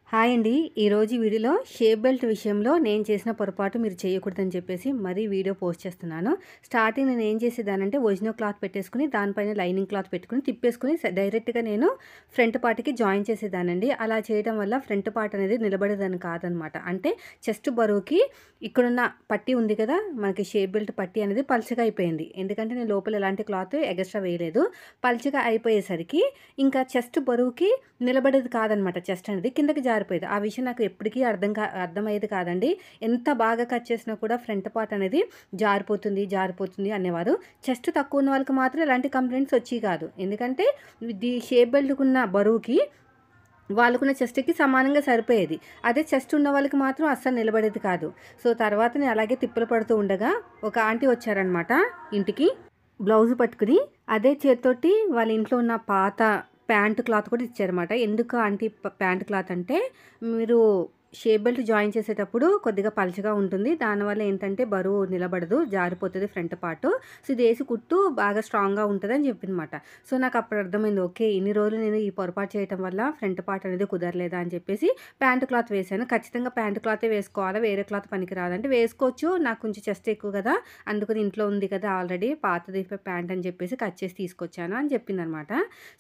Hi అండి. ఈరోజు వీడియోలో షేప్ బెల్ట్ విషయంలో నేను చేసిన పొరపాటు మీరు చేయకూడదని చెప్పేసి మరీ వీడియో పోస్ట్ చేస్తున్నాను. స్టార్టింగ్ నేను ఏం చేసేదానంటే ఒరిజినల్ క్లాత్ పెట్టేసుకుని దానిపైన లైనింగ్ క్లాత్ పెట్టుకుని తిప్పేసుకుని డైరెక్ట్‌గా నేను ఫ్రంట్ పార్ట్‌కి జాయిన్ చేసేదానండి. అలా చేయడం వల్ల ఫ్రంట్ పార్ట్ అనేది నిలబడేదని కాదనమాట. అంటే చెస్ట్ బరువుకి ఇక్కడున్న పట్టీ ఉంది కదా! మనకి షేప్ బెల్ట్ పట్టీ అనేది పల్చగా అయిపోయింది. ఎందుకంటే నేను లోపల ఎలాంటి క్లాత్ ఎగస్ట్రా వేయలేదు. పల్చగా అయిపోయేసరికి ఇంకా చెస్ట్ బరువుకి నిలబడేది కాదనమాట. చెస్ట్ అనేది కిందకి జారిపోయేది. ఆ విషయం నాకు ఎప్పటికీ అర్థమయ్యేది కాదండి. ఎంత బాగా కట్ చేసినా కూడా ఫ్రంట్ పార్ట్ అనేది జారిపోతుంది అనేవారు. చెస్ట్ తక్కువ ఉన్న వాళ్ళకి మాత్రం ఎలాంటి కంప్లైంట్స్ వచ్చేవి కాదు. ఎందుకంటే ఇది షేప్ బెల్ట్‌కున్న బరువుకి వాళ్ళకున్న చెస్ట్‌కి సమానంగా సరిపోయేది. అదే చెస్ట్ ఉన్న వాళ్ళకి మాత్రం అస్సలు నిలబడేది కాదు. సో, తర్వాత నేను అలాగే తిప్పలు పడుతూ ఉండగా ఒక ఆంటీ వచ్చారనమాట ఇంటికి. బ్లౌజ్ పట్టుకుని అదే చేత్తోటి వాళ్ళ ఇంట్లో ఉన్న పాత ప్యాంట్ క్లాత్ కూడా ఇచ్చారన్నమాట. ఎందుకు ఆంటీ ప్యాంట్ క్లాత్ అంటే, మీరు షేప్ బెల్ట్ జాయిన్ చేసేటప్పుడు కొద్దిగా పలచగా ఉంటుంది. దానివల్ల ఏంటంటే బరువు నిలబడదు, జారిపోతుంది ఫ్రంట్ పార్ట్. సో, ఇది వేసి కుట్టు బాగా స్ట్రాంగ్‌గా ఉంటదని చెప్పిందన్నమాట. సో, నాకు అప్పుడు అర్థమైంది. ఓకే, ఇన్ని రోజులు నేను ఈ పొరపాటు చేయటం వల్ల ఫ్రంట్ పార్ట్ అనేది కుదరలేదా అని చెప్పేసి ప్యాంట్ క్లాత్ వేశాను. ఖచ్చితంగా ప్యాంట్ క్లాతే వేసుకోవాలా, వేరే క్లాత్ పనికిరాదంటే వేసుకోవచ్చు. నాకు కొంచెం చెస్ట్ ఎక్కువ కదా, అందుకని ఇంట్లో ఉంది కదా ఆల్రెడీ పాతది ప్యాంట్ అని చెప్పేసి కట్ చేసి తీసుకొచ్చాను అని చెప్పిందనమాట.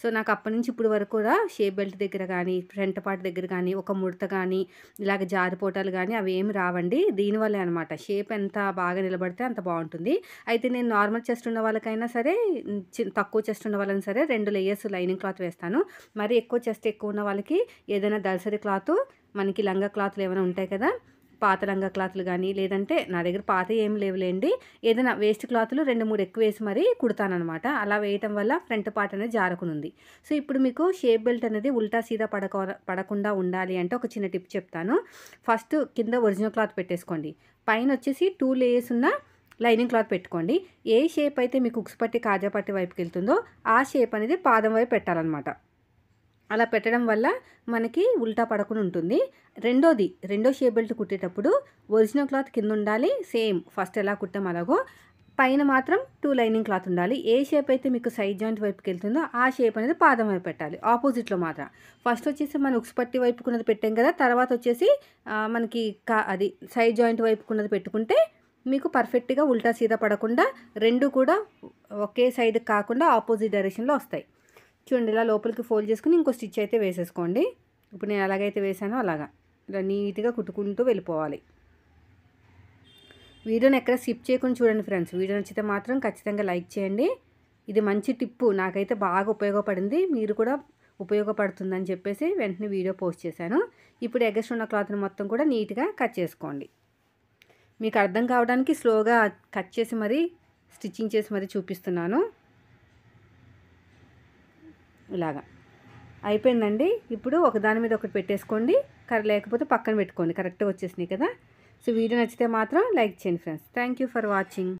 సో, నాకు అప్పటి నుంచి ఇప్పుడు వరకు కూడా షేప్ బెల్ట్ దగ్గర కానీ, ఫ్రంట్ పార్ట్ దగ్గర కానీ, ఒక ముడత కానీ, ఇలాగ జారిపోవటాలు కానీ అవి ఏమి రావండి. దీనివల్లే అనమాట. షేప్ ఎంత బాగా నిలబడితే అంత బాగుంటుంది. అయితే నేను నార్మల్ చెస్ట్ ఉన్న వాళ్ళకైనా సరే, తక్కువ చెస్ట్ ఉన్న వాళ్ళని సరే 2 లేయర్స్ లైనింగ్ క్లాత్ వేస్తాను. మరి ఎక్కువ చెస్ట్ ఎక్కువ ఉన్న వాళ్ళకి ఏదైనా దళసరి క్లాత్, మనకి లంగా క్లాత్లు ఏమైనా ఉంటాయి కదా, పాత లంగా క్లాత్లు కానీ, లేదంటే నా దగ్గర పాత ఏం లేవులేండి, ఏదైనా వేస్ట్ క్లాత్లు 2, 3 ఎక్కువ వేసి మరీ కుడతానమాట. అలా వేయటం వల్ల ఫ్రంట్ పార్ట్ అనేది జారకునుంది. సో, ఇప్పుడు మీకు షేప్ బెల్ట్ అనేది ఉల్టా సీదా పడకుండా ఉండాలి అంటే ఒక చిన్న టిప్ చెప్తాను. ఫస్ట్ కింద ఒరిజినల్ క్లాత్ పెట్టేసుకోండి. పైన వచ్చేసి 2 లేయర్స్ ఉన్న లైనింగ్ క్లాత్ పెట్టుకోండి. ఏ షేప్ అయితే మీకు ఉక్స్ పట్టి కాజా పట్టి వైపుకి వెళ్తుందో ఆ షేప్ అనేది పాదం వైపు పెట్టాలన్నమాట. అలా పెట్టడం వల్ల మనకి ఉల్టా పడకుండా ఉంటుంది. రెండో షేప్ బెల్ట్ కుట్టేటప్పుడు ఒరిజినల్ క్లాత్ కింద ఉండాలి. సేమ్ ఫస్ట్ ఎలా కుట్టాం అలాగో పైన మాత్రం 2 లైనింగ్ క్లాత్ ఉండాలి. ఏ షేప్ అయితే మీకు సైడ్ జాయింట్ వైపుకి వెళ్తుందో ఆ షేప్ అనేది పాదం వైపు పెట్టాలి. ఆపోజిట్లో మాత్రం ఫస్ట్ వచ్చేసి మనం ఉక్స్ పట్టి వైపుకున్నది పెట్టాం కదా, తర్వాత వచ్చేసి మనకి అది సైడ్ జాయింట్ వైపుకున్నది పెట్టుకుంటే మీకు పర్ఫెక్ట్గా ఉల్టా సీదా పడకుండా రెండు కూడా ఒకే సైడ్ కాకుండా ఆపోజిట్ డైరెక్షన్లో వస్తాయి. చూడండి, ఇలా లోపలికి ఫోల్డ్ చేసుకుని ఇంకో స్టిచ్ అయితే వేసేసుకోండి. ఇప్పుడు నేను ఎలాగైతే వేసానో అలాగా ఇలా నీట్గా కుట్టుకుంటూ వెళ్ళిపోవాలి. వీడియోని ఎక్కడ స్కిప్ చేయకుండా చూడండి ఫ్రెండ్స్. వీడియో నచ్చితే మాత్రం ఖచ్చితంగా లైక్ చేయండి. ఇది మంచి టిప్పు, నాకైతే బాగా ఉపయోగపడింది. మీరు కూడా ఉపయోగపడుతుందని చెప్పేసి వెంటనే వీడియో పోస్ట్ చేశాను. ఇప్పుడు ఎగస్ట్ ఉన్న క్లాత్ని మొత్తం కూడా నీట్గా కట్ చేసుకోండి. మీకు అర్థం కావడానికి స్లోగా కట్ చేసి మరీ స్టిచ్చింగ్ చేసి మరీ చూపిస్తున్నాను. ఇలాగా అయిపోయిందండి. ఇప్పుడు ఒకదాని మీద ఒకటి పెట్టేసుకోండి, లేకపోతే పక్కన పెట్టుకోండి. కరెక్ట్గా వచ్చేసినాయి కదా. సో, వీడియో నచ్చితే మాత్రం లైక్ చేయండి friends. Thank you for watching.